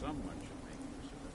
Someone should make use of it.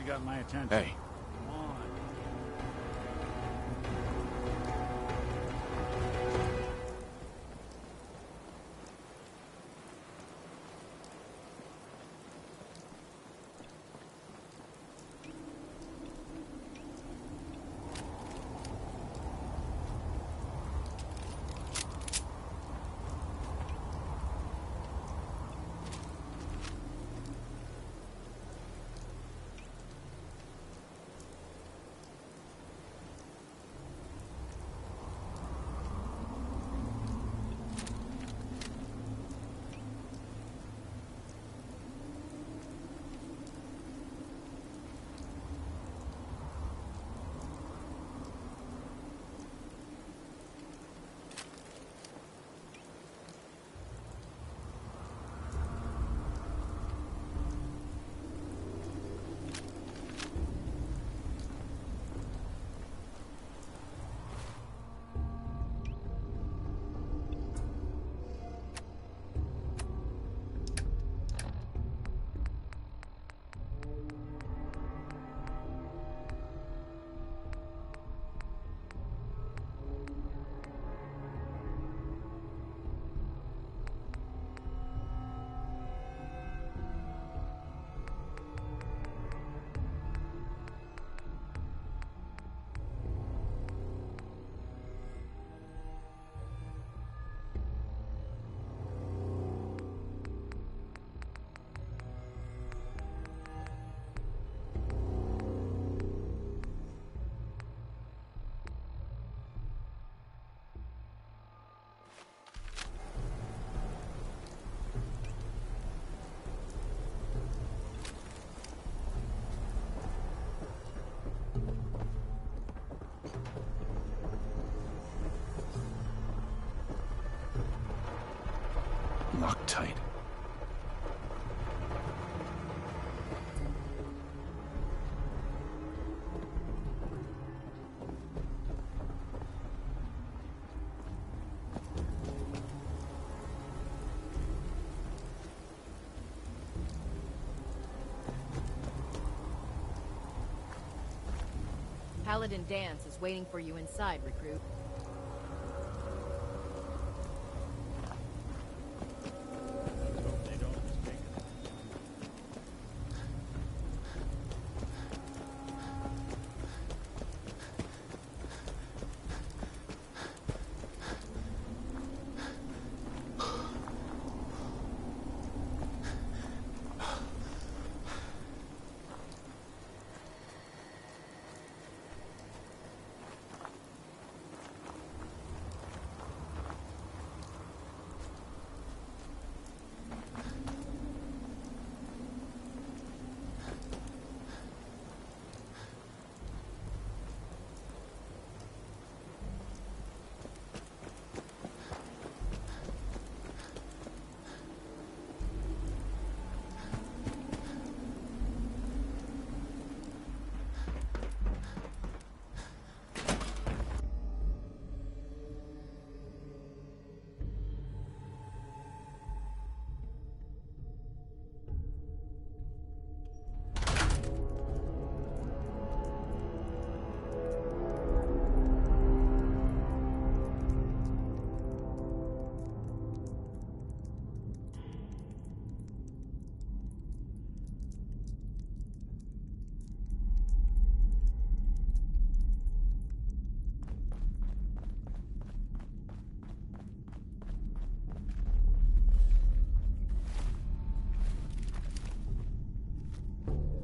Got my attention. Hey. Come on. locked tight. Paladin Dance is waiting for you inside, recruit. Hope they don't mistake it.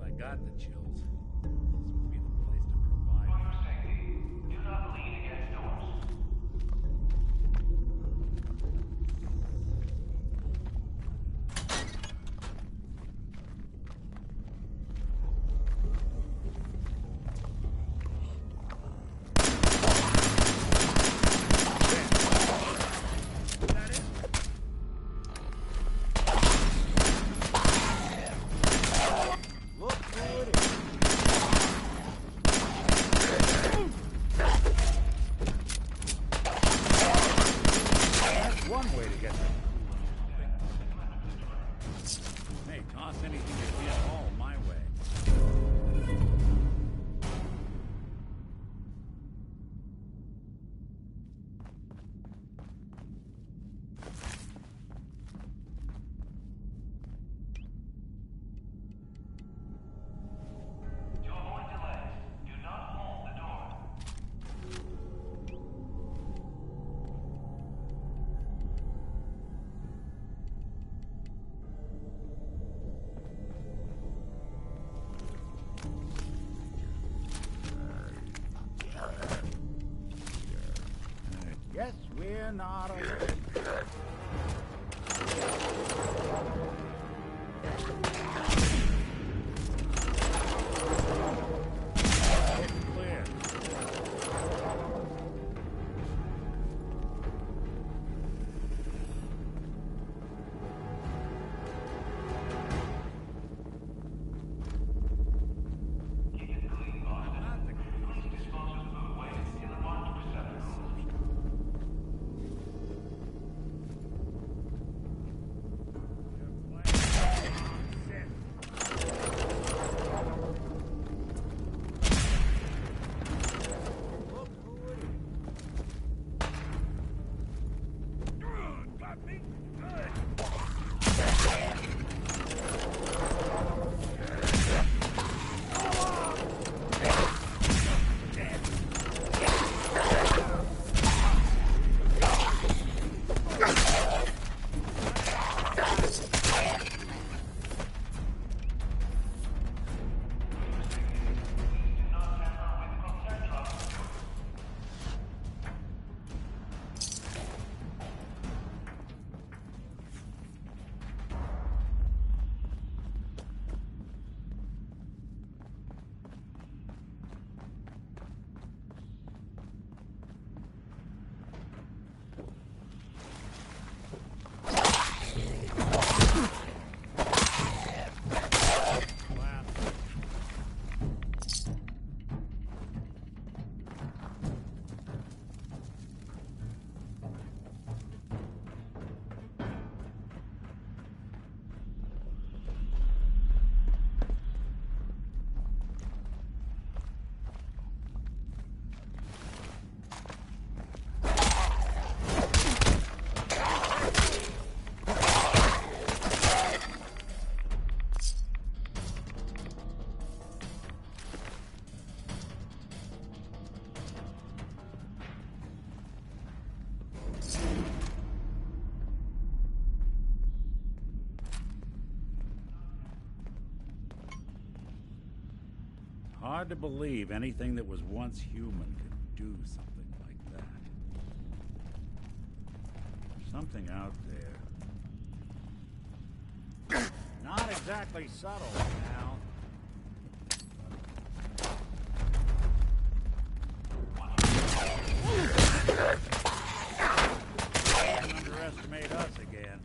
I got the chills. This would be the place to provide. For your safety, do not lean against doors. Look who it is. That's one way to get them. Hey, toss anything you can't haul my way. To avoid delays, do not hold the door. Yes, we're not alone. It's clear. Keep it clean, Boston. Please dispose of food waste in the marked receptacles. Shit. hard to believe anything that was once human could do something like that. There's something out there. Not exactly subtle now. Don't underestimate us again.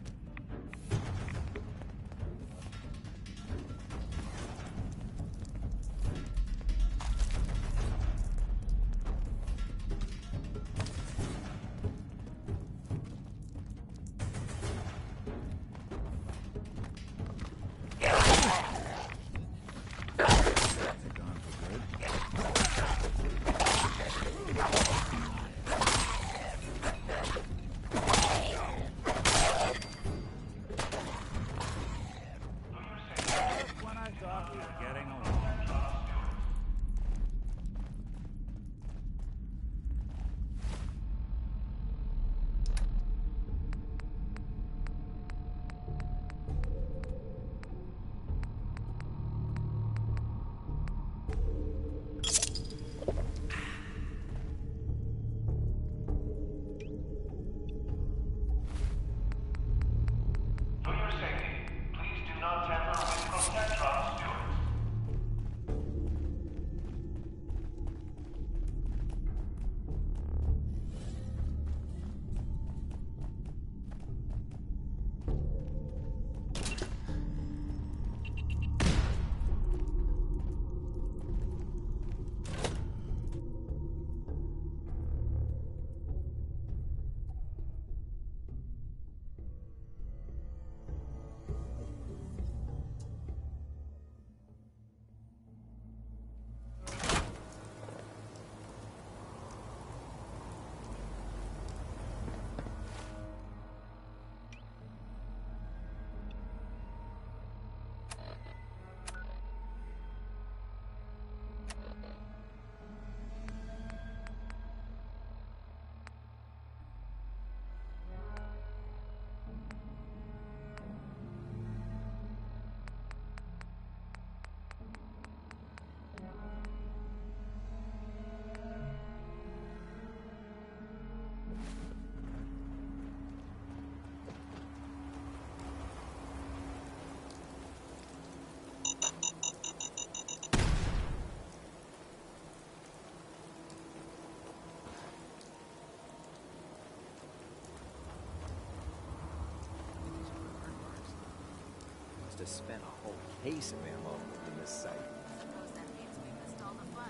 To spend a whole case of ammo in this site. Suppose that means we missed all the fun.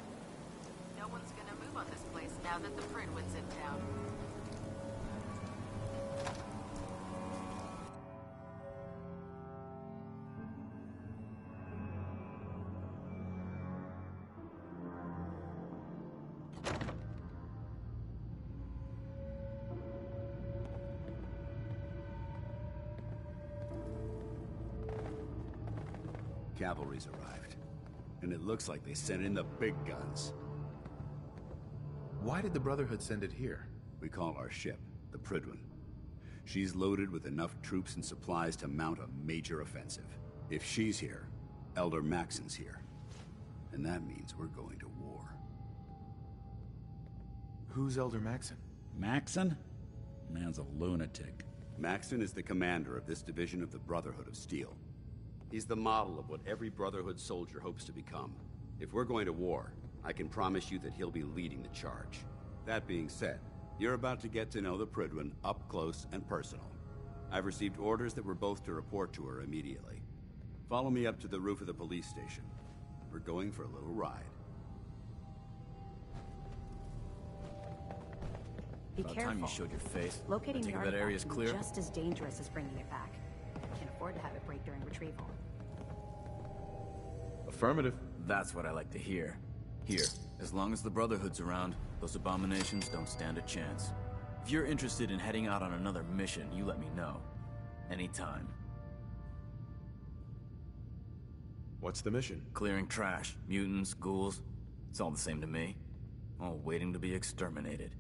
No one's gonna move on this place now that the Pridwin's in town. Cavalry's arrived, and it looks like they sent in the big guns. Why did the Brotherhood send it here? We call our ship the Pridwin. She's loaded with enough troops and supplies to mount a major offensive. If she's here, Elder Maxon's here. And that means we're going to war. Who's Elder Maxon? Maxon? Man's a lunatic. Maxon is the commander of this division of the Brotherhood of Steel. He's the model of what every Brotherhood soldier hopes to become. If we're going to war, I can promise you that he'll be leading the charge. That being said, you're about to get to know the Pridwin up close and personal. I've received orders that we're both to report to her immediately. Follow me up to the roof of the police station. We're going for a little ride. Be About careful. time you showed your face. Locating the that artifact area's can be clear. just as dangerous as bringing it back. Can't afford to have it break during retrieval. Affirmative. That's what I like to hear. Here, as long as the Brotherhood's around, those abominations don't stand a chance. If you're interested in heading out on another mission, you let me know. Anytime. What's the mission? Clearing trash, mutants, ghouls. It's all the same to me. All waiting to be exterminated.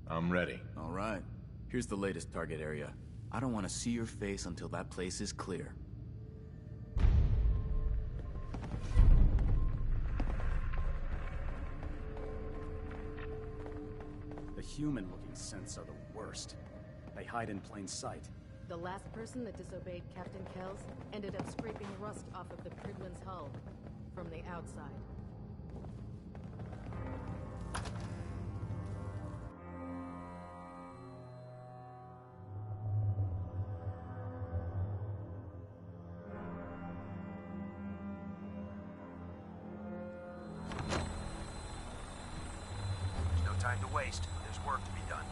I'm ready. All right. Here's the latest target area. I don't want to see your face until that place is clear. human-looking synths are the worst. They hide in plain sight. The last person that disobeyed Captain Kells ended up scraping rust off of the Prydwen's hull from the outside. There's no time to waste. There's work to be done.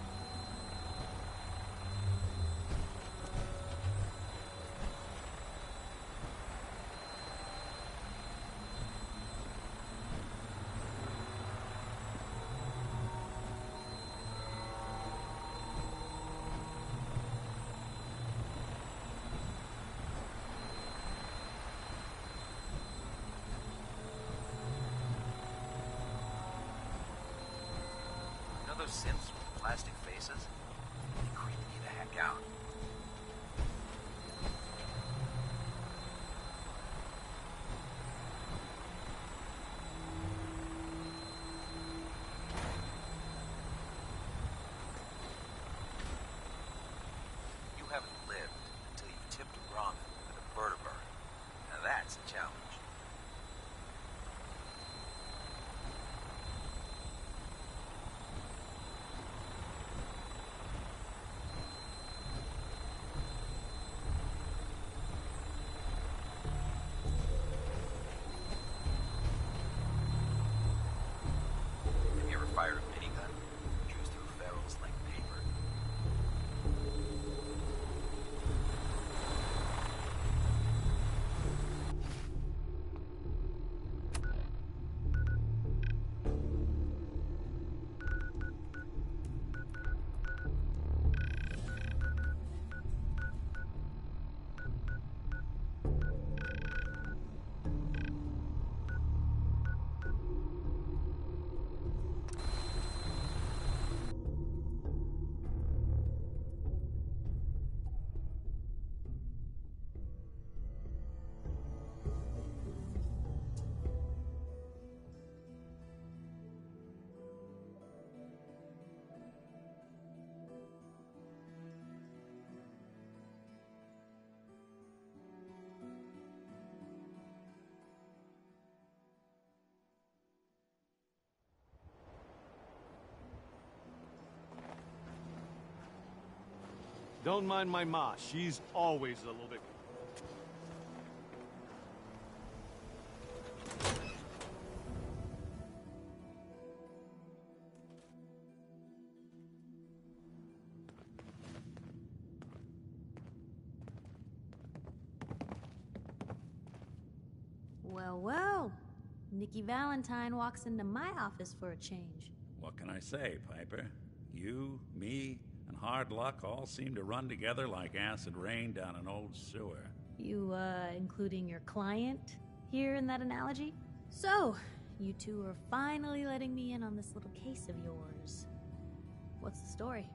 You know those synths with plastic faces? They creep me the heck out. You haven't lived until you've tipped ramen with a vertebrate. Now that's a challenge. Have you ever fired a minigun? Chews through ferrules like paper. Don't mind my ma. She's always a little bit... Well, well. Nikki Valentine walks into my office for a change. What can I say, Piper? You, me, and hard luck all seem to run together like acid rain down an old sewer. You, including your client here in that analogy? So, you two are finally letting me in on this little case of yours. What's the story?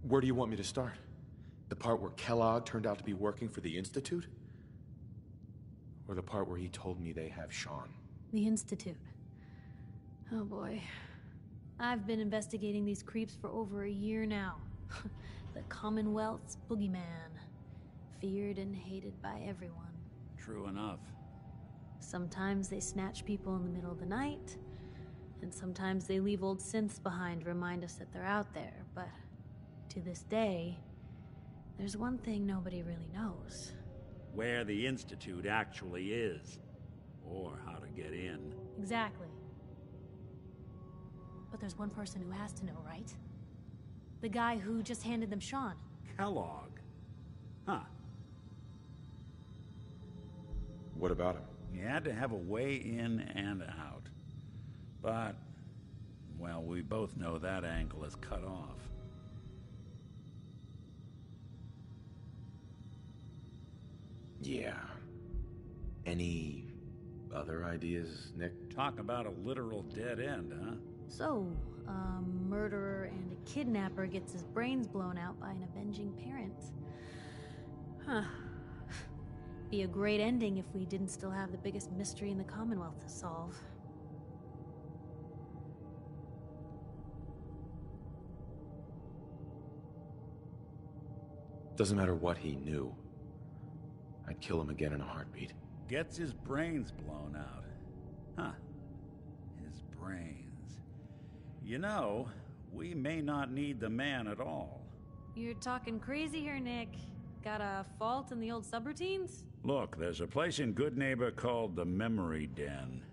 Where do you want me to start? The part where Kellogg turned out to be working for the Institute? Or the part where he told me they have Sean? The Institute. Oh boy. I've been investigating these creeps for over a year now. The Commonwealth's boogeyman. Feared and hated by everyone. True enough. Sometimes they snatch people in the middle of the night, and sometimes they leave old synths behind to remind us that they're out there, but to this day, there's one thing nobody really knows. Where the Institute actually is. Or how to get in. Exactly. But there's one person who has to know, right? The guy who just handed them Sean. Kellogg. Huh. What about him? He had to have a way in and out. But, well, we both know that angle is cut off. Yeah. Any other ideas, Nick? Talk about a literal dead end, huh? So, a murderer and a kidnapper gets his brains blown out by an avenging parent. Huh. Be a great ending if we didn't still have the biggest mystery in the Commonwealth to solve. Doesn't matter what he knew. I'd kill him again in a heartbeat. Gets his brains blown out. Huh. His brains. You know, we may not need the man at all. You're talking crazy here, Nick. Got a fault in the old subroutines? Look, there's a place in Good Neighbor called the Memory Den.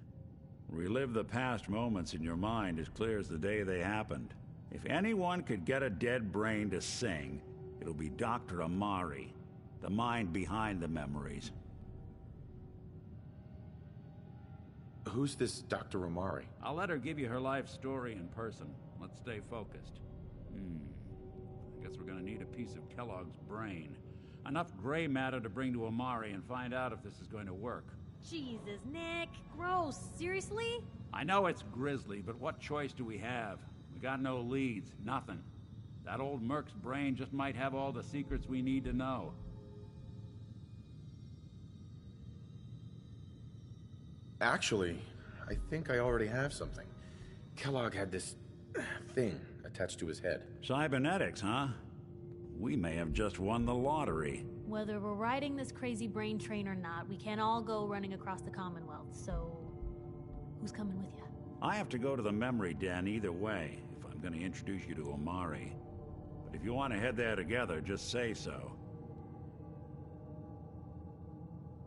Relive the past moments in your mind as clear as the day they happened. If anyone could get a dead brain to sing, it'll be Dr. Amari, the mind behind the memories. Who's this Dr. Amari? I'll let her give you her life story in person. Let's stay focused. I guess we're gonna need a piece of Kellogg's brain. Enough gray matter to bring to Amari and find out if this is going to work. Jesus, Nick. Gross. Seriously? I know it's grisly, but what choice do we have? We got no leads, nothing. That old Merc's brain just might have all the secrets we need to know. Actually, I think I already have something. Kellogg had this thing attached to his head. Cybernetics, huh? We may have just won the lottery. Whether we're riding this crazy brain train or not, we can't all go running across the Commonwealth, so... who's coming with you? I have to go to the Memory Den either way, if I'm going to introduce you to Amari. But if you want to head there together, just say so.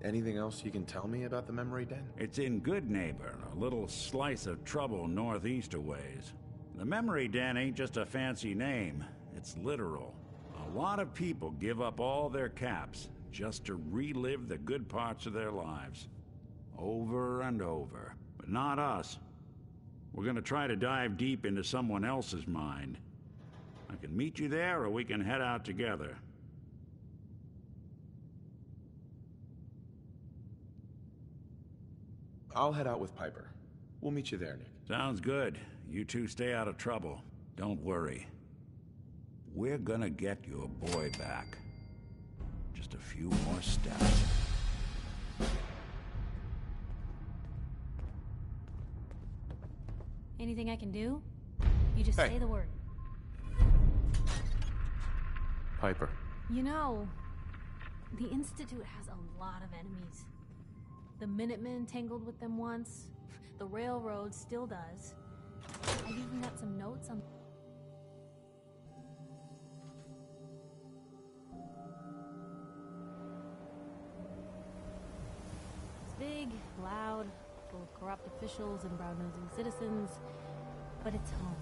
Anything else you can tell me about the Memory Den? It's in Good Neighbor, a little slice of trouble northeast a ways. The Memory Den ain't just a fancy name, it's literal. A lot of people give up all their caps just to relive the good parts of their lives. Over and over. But not us. We're gonna try to dive deep into someone else's mind. I can meet you there, or we can head out together. I'll head out with Piper. We'll meet you there, Nick. Sounds good. You two stay out of trouble. Don't worry. We're gonna get your boy back. Just a few more steps. Anything I can do? You just Hey. say the word. Piper. You know, the Institute has a lot of enemies. The Minutemen tangled with them once. The Railroad still does. I've even got some notes on... It's big, loud, full of corrupt officials and brown-nosing citizens, but it's home.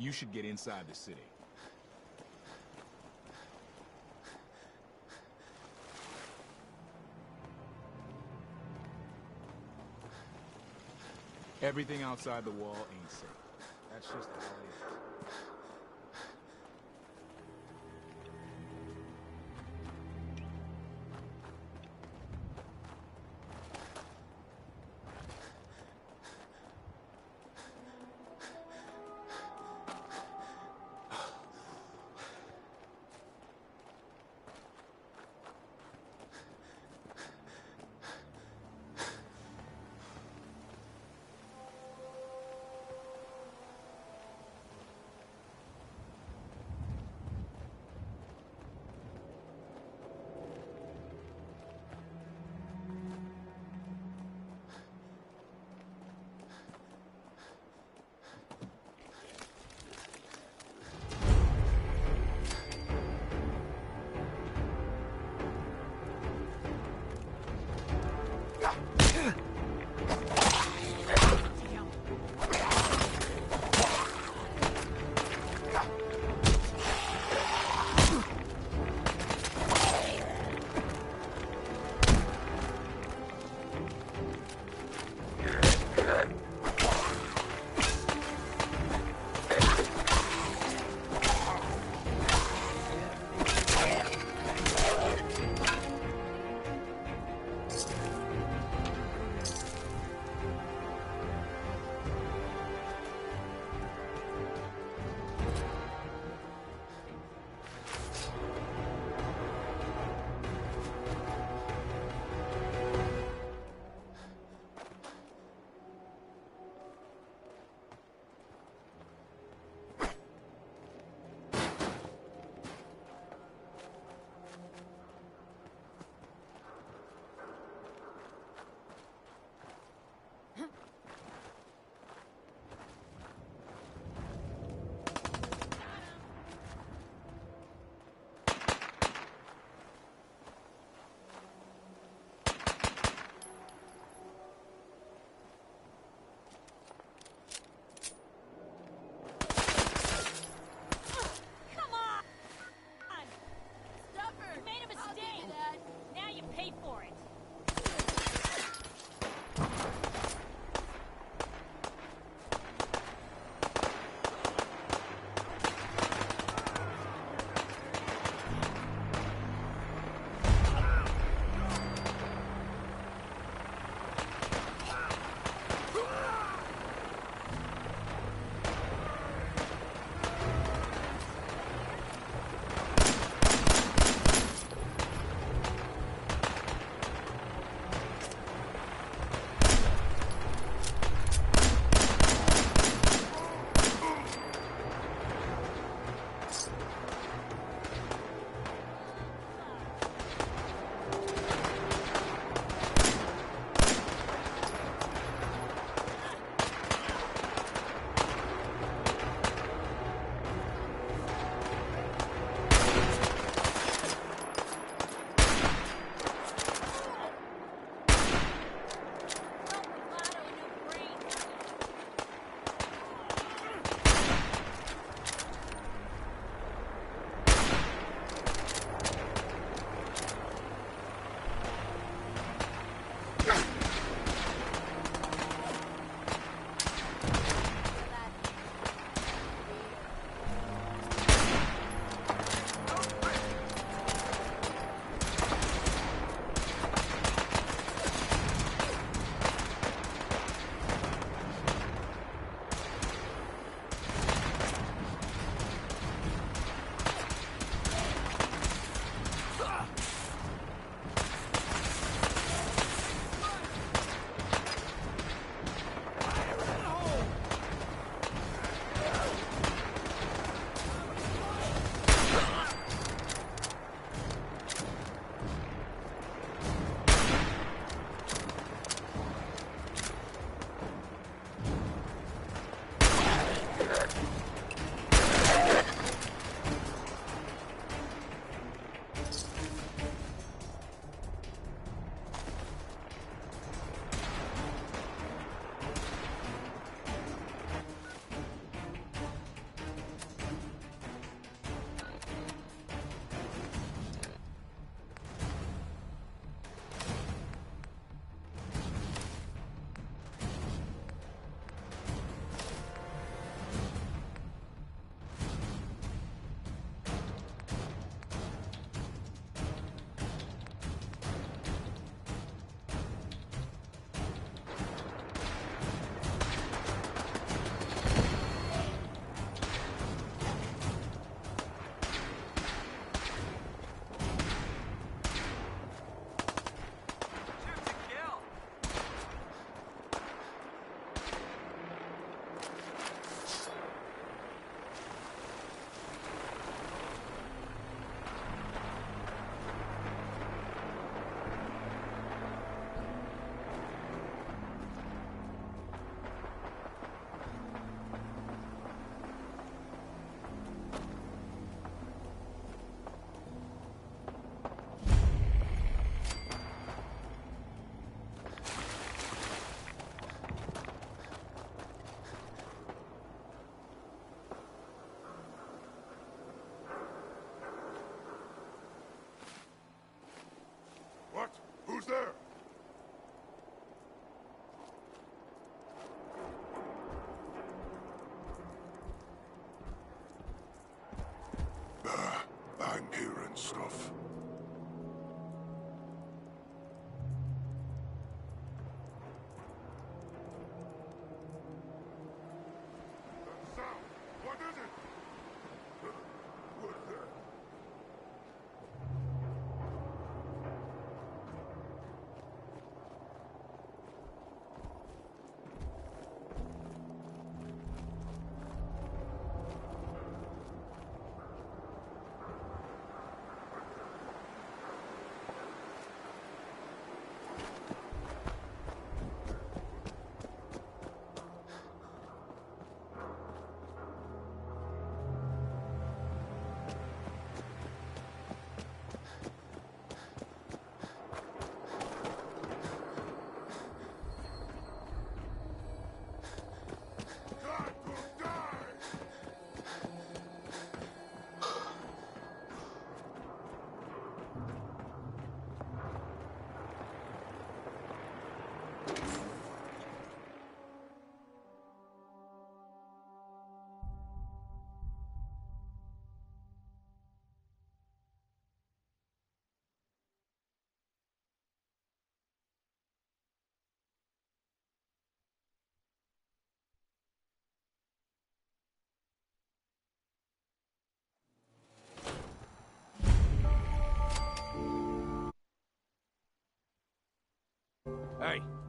You should get inside the city. Everything outside the wall ain't safe. That's just how it is.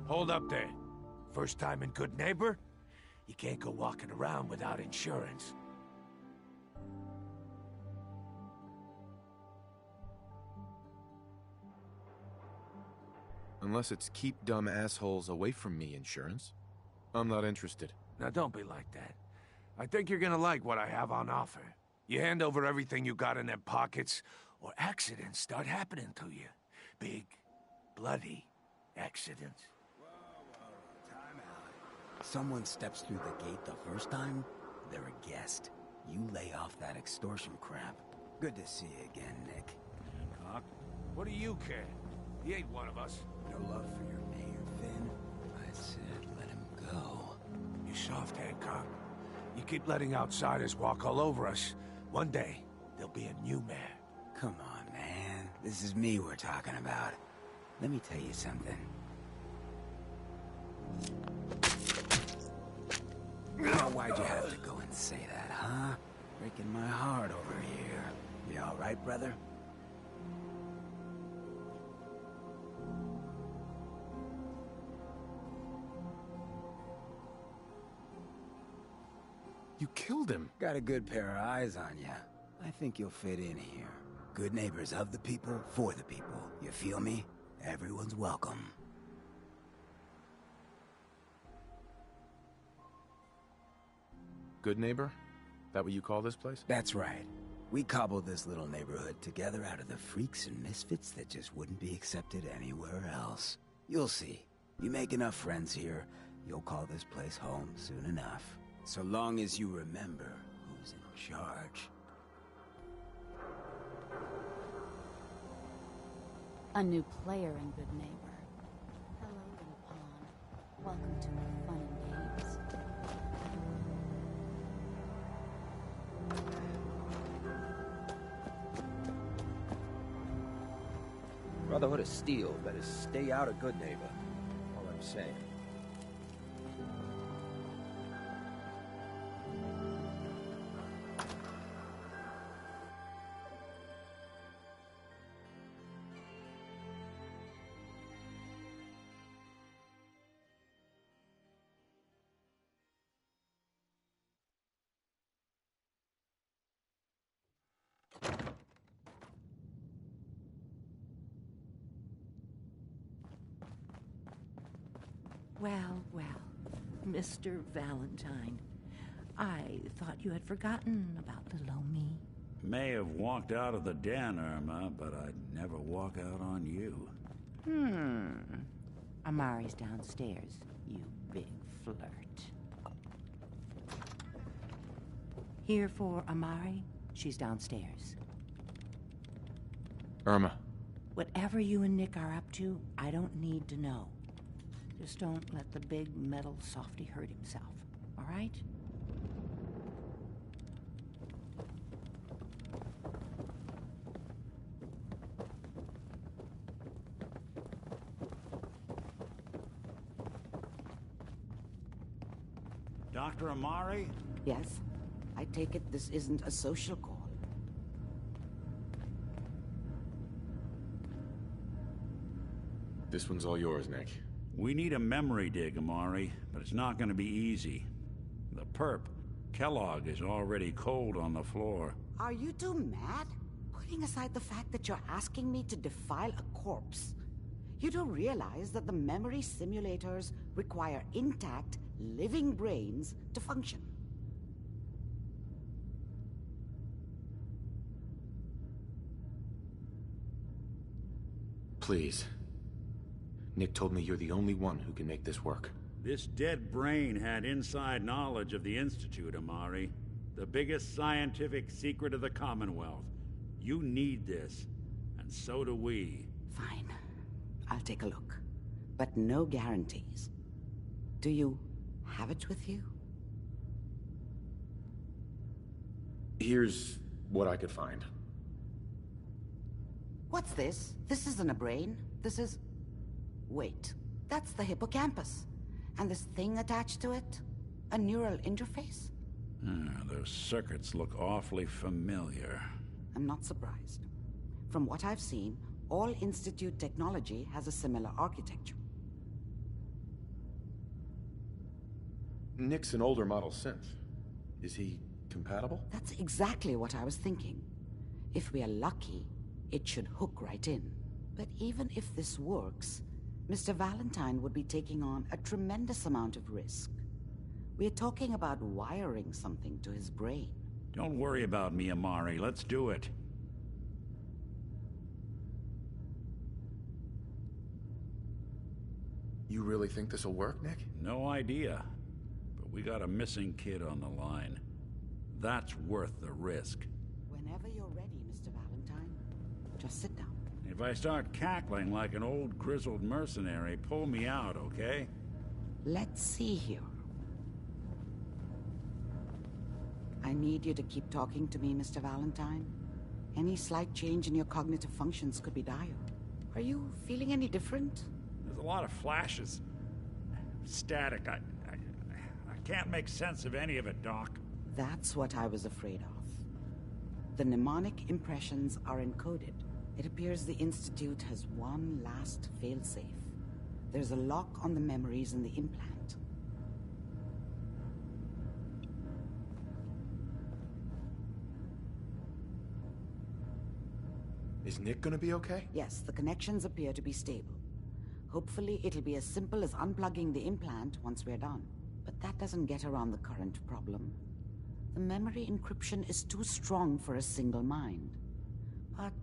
Hold up there. First time in Good Neighbor? You can't go walking around without insurance. Unless it's keep dumb assholes away from me insurance. I'm not interested. Now don't be like that. I think you're gonna like what I have on offer. You hand over everything you got in them pockets, or accidents start happening to you. Big, bloody accidents. Time out. Someone steps through the gate the first time, they're a guest. You lay off that extortion crap. Good to see you again, Nick. Hancock? What do you care? He ain't one of us. No love for your mayor, Finn? I said let him go. You soft, Hancock. You keep letting outsiders walk all over us. One day, there'll be a new mayor. Come on, man. This is me we're talking about. Let me tell you something. Now, why'd you have to go and say that, huh? Breaking my heart over here. You all right, brother? You killed him. Got a good pair of eyes on you. I think you'll fit in here. Good neighbors of the people, for the people. You feel me? Everyone's welcome. Good neighbor? That what you call this place? That's right. We cobbled this little neighborhood together out of the freaks and misfits that just wouldn't be accepted anywhere else. You'll see. You make enough friends here, you'll call this place home soon enough. So long as you remember who's in charge. A new player in Good Neighbor. Hello, little pawn. Welcome to our fun and games. Brotherhood of Steel better stay out of Good Neighbor. All I'm saying. Well, well, Mr. Valentine. I thought you had forgotten about little old me. May have walked out of the den, Irma, but I'd never walk out on you. Amari's downstairs, you big flirt. Here for Amari, she's downstairs. Irma. Whatever you and Nick are up to, I don't need to know. Just don't let the big metal softy hurt himself, all right? Dr. Amari? Yes? I take it this isn't a social call. This one's all yours, Nick. We need a memory dig, Amari, but it's not gonna be easy. The perp, Kellogg, is already cold on the floor. Are you two mad? Putting aside the fact that you're asking me to defile a corpse, you do realize that the memory simulators require intact, living brains to function. Please. Nick told me you're the only one who can make this work. This dead brain had inside knowledge of the Institute, Amari. The biggest scientific secret of the Commonwealth. You need this, and so do we. Fine. I'll take a look. But no guarantees. Do you have it with you? Here's what I could find. What's this? This isn't a brain. This is... Wait. That's the hippocampus. And this thing attached to it? A neural interface? Those circuits look awfully familiar. I'm not surprised. From what I've seen, all Institute technology has a similar architecture. Nick's an older model synth. Is he compatible? That's exactly what I was thinking. If we are lucky, it should hook right in. But even if this works, Mr. Valentine would be taking on a tremendous amount of risk. We're talking about wiring something to his brain. Don't worry about me, Amari. Let's do it. You really think this'll work, Nick? No idea. But we got a missing kid on the line. That's worth the risk. Whenever you're ready, Mr. Valentine, just sit down. If I start cackling like an old grizzled mercenary, pull me out, okay? Let's see here. I need you to keep talking to me, Mr. Valentine. Any slight change in your cognitive functions could be dire. Are you feeling any different? There's a lot of flashes. Static. I can't make sense of any of it, Doc. That's what I was afraid of. The mnemonic impressions are encoded. It appears the Institute has one last failsafe. There's a lock on the memories in the implant. Is Nick gonna be okay? Yes, the connections appear to be stable. Hopefully, it'll be as simple as unplugging the implant once we're done. But that doesn't get around the current problem. The memory encryption is too strong for a single mind. But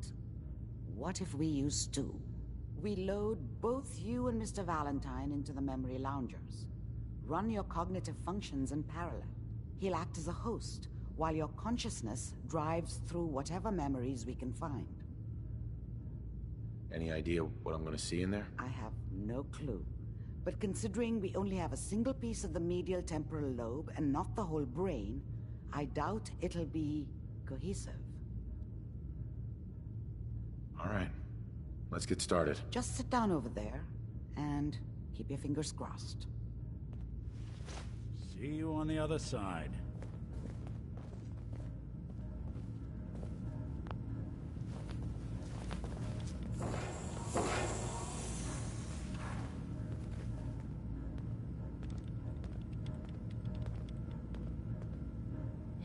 what if we use two? We load both you and Mr. Valentine into the memory loungers. Run your cognitive functions in parallel. He'll act as a host, while your consciousness drives through whatever memories we can find. Any idea what I'm gonna see in there? I have no clue. But considering we only have a single piece of the medial temporal lobe and not the whole brain, I doubt it'll be cohesive. All right. Let's get started. Just sit down over there and keep your fingers crossed. See you on the other side.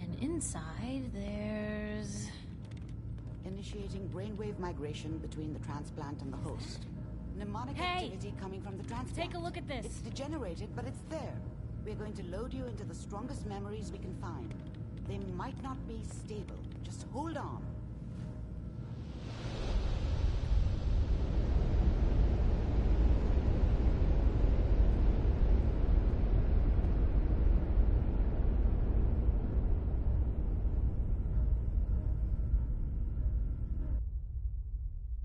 And inside, there's... Initiating brainwave migration between the transplant and the host. Mnemonic activity coming from the transplant. Take a look at this. It's degenerated, but it's there. We're going to load you into the strongest memories we can find. They might not be stable. Just hold on.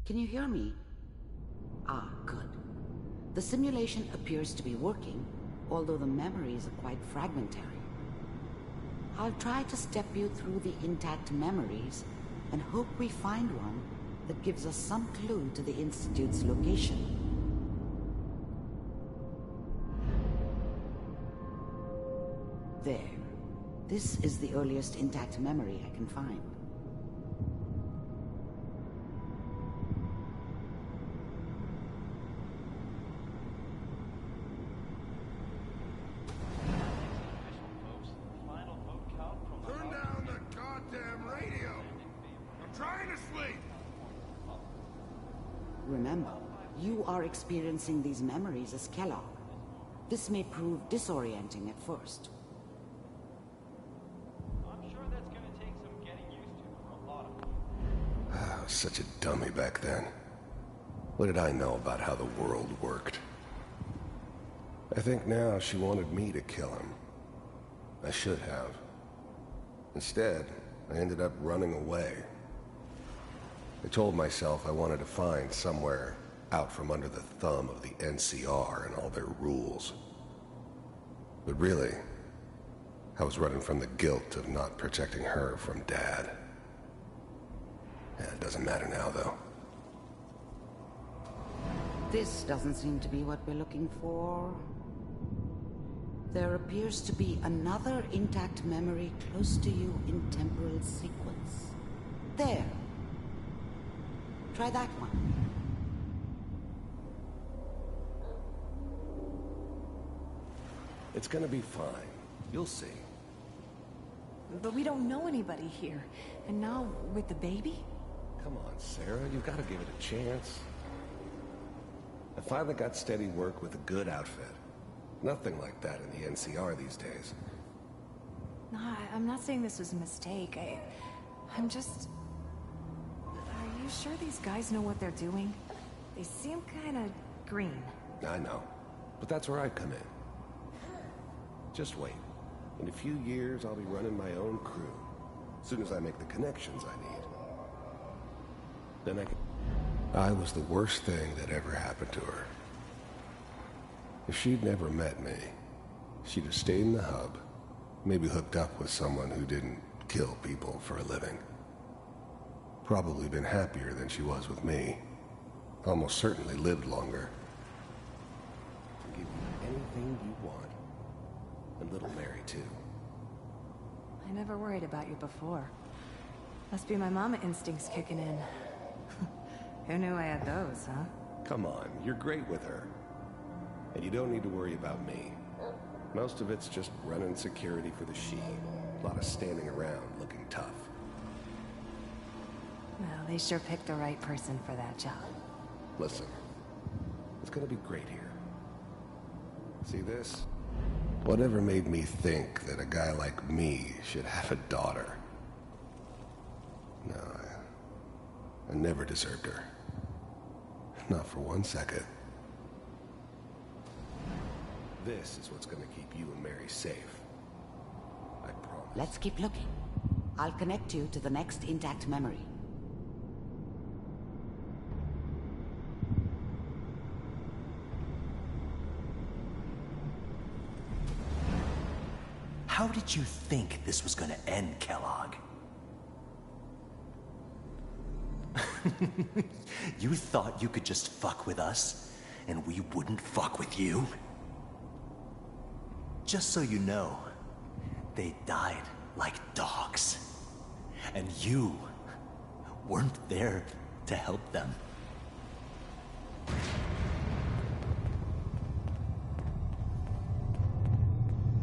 Can you hear me? Ah, good. The simulation appears to be working, although the memories are quite fragmentary. I'll try to step you through the intact memories and hope we find one that gives us some clue to the Institute's location. There. This is the earliest intact memory I can find. Remember, you are experiencing these memories as Kellogg. This may prove disorienting at first. I'm sure that's gonna take some getting used to for a lot of people. I was such a dummy back then. What did I know about how the world worked? I think now she wanted me to kill him. I should have. Instead, I ended up running away. I told myself I wanted to find somewhere out from under the thumb of the NCR and all their rules. But really, I was running from the guilt of not protecting her from Dad. It doesn't matter now, though. This doesn't seem to be what we're looking for. There appears to be another intact memory close to you in temporal sequence. There. Try that one. It's gonna be fine. You'll see. But we don't know anybody here. And now, with the baby? Come on, Sarah, you've got to give it a chance. I finally got steady work with a good outfit. Nothing like that in the NCR these days. No, I'm not saying this was a mistake. I'm just... Are you sure these guys know what they're doing? They seem kinda green. I know. But that's where I come in. Just wait. In a few years, I'll be running my own crew. As soon as I make the connections I need. Then I can... I was the worst thing that ever happened to her. If she'd never met me, she'd have stayed in the hub, maybe hooked up with someone who didn't kill people for a living. Probably been happier than she was with me. Almost certainly lived longer. I'll give you anything you want. And little Mary, too. I never worried about you before. Must be my mama instincts kicking in. Who knew I had those, huh? Come on, you're great with her. And you don't need to worry about me. Most of it's just running security for the Sheen. A lot of standing around looking tough. Well, they sure picked the right person for that job. Listen, it's gonna be great here. See this? Whatever made me think that a guy like me should have a daughter? No, I never deserved her. Not for 1 second. This is what's gonna keep you and Mary safe. I promise. Let's keep looking. I'll connect you to the next intact memory. How did you think this was gonna end, Kellogg? You thought you could just fuck with us, and we wouldn't fuck with you? Just so you know, they died like dogs. And you weren't there to help them.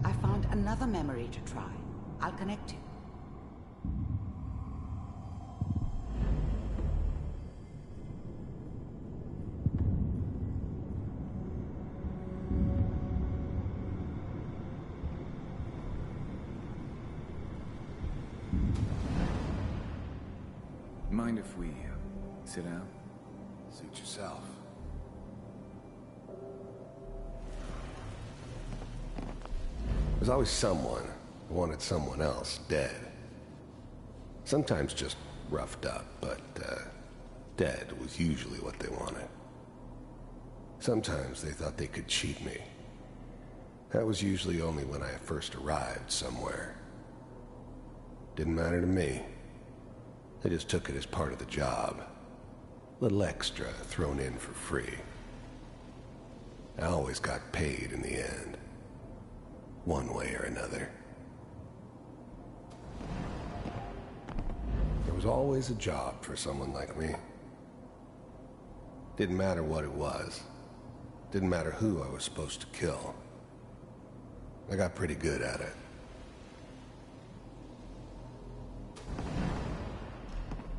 I found another memory to try. I'll connect you. Mind if we sit down? Suit yourself. There's always someone who wanted someone else dead. Sometimes just roughed up, but dead was usually what they wanted. Sometimes they thought they could cheat me. That was usually only when I first arrived somewhere. Didn't matter to me. They just took it as part of the job. Little extra thrown in for free. I always got paid in the end. One way or another. There was always a job for someone like me. Didn't matter what it was. Didn't matter who I was supposed to kill. I got pretty good at it.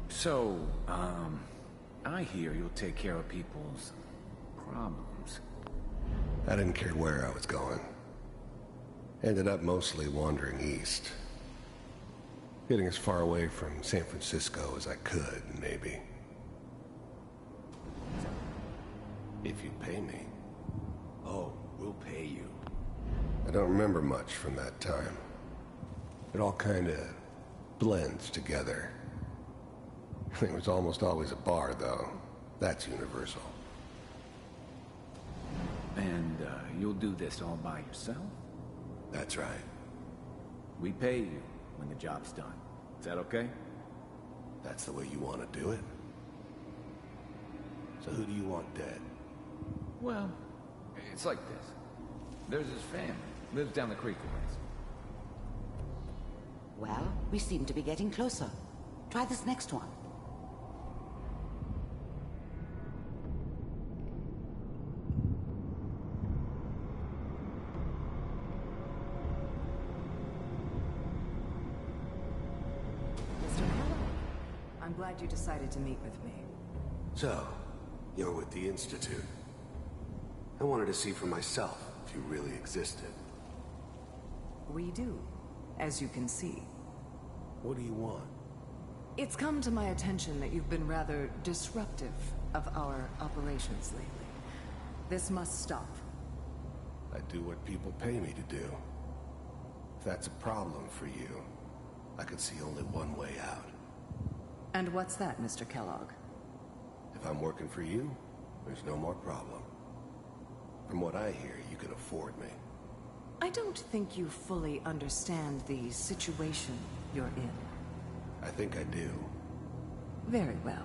So, I hear you'll take care of people's problems. I didn't care where I was going. Ended up mostly wandering east. Getting as far away from San Francisco as I could, maybe. If you'd pay me. Oh, we'll pay you. I don't remember much from that time. It all kinda blends together. There was almost always a bar, though. That's universal. And, you'll do this all by yourself? That's right. We pay you when the job's done. Is that okay? That's the way you want to do it? So who do you want dead? Well, it's like this. There's his family. Lives down the creek a ways. Well, we seem to be getting closer. Try this next one. I'm glad you decided to meet with me. So, you're with the Institute. I wanted to see for myself if you really existed. We do, as you can see. What do you want? It's come to my attention that you've been rather disruptive of our operations lately. This must stop. I do what people pay me to do. If that's a problem for you, I could see only one way out. And what's that, Mr. Kellogg? If I'm working for you, there's no more problem. From what I hear, you can afford me. I don't think you fully understand the situation you're in. I think I do. Very well.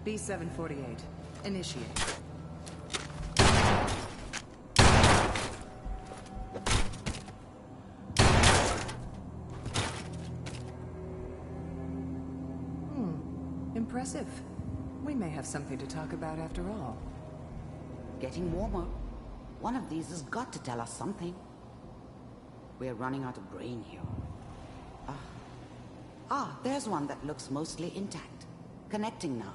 B-748, initiate. Impressive. We may have something to talk about after all. Getting warmer. One of these has got to tell us something. We're running out of brain here. There's one that looks mostly intact. Connecting now.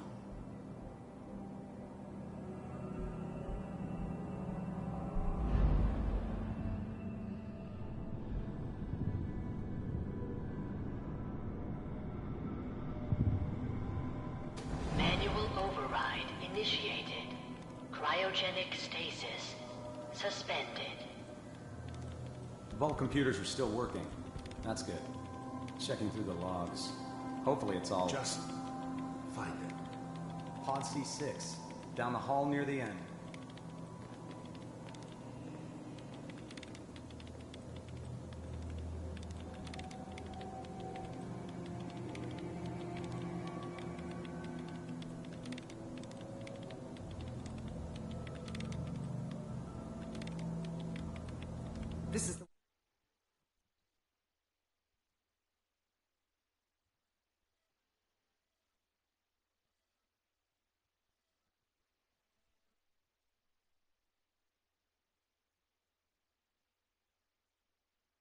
Manual override initiated. Cryogenic stasis suspended. Vault computers are still working. That's good. Checking through the logs. Hopefully it's all... Just find it. Pod C6. Down the hall near the end.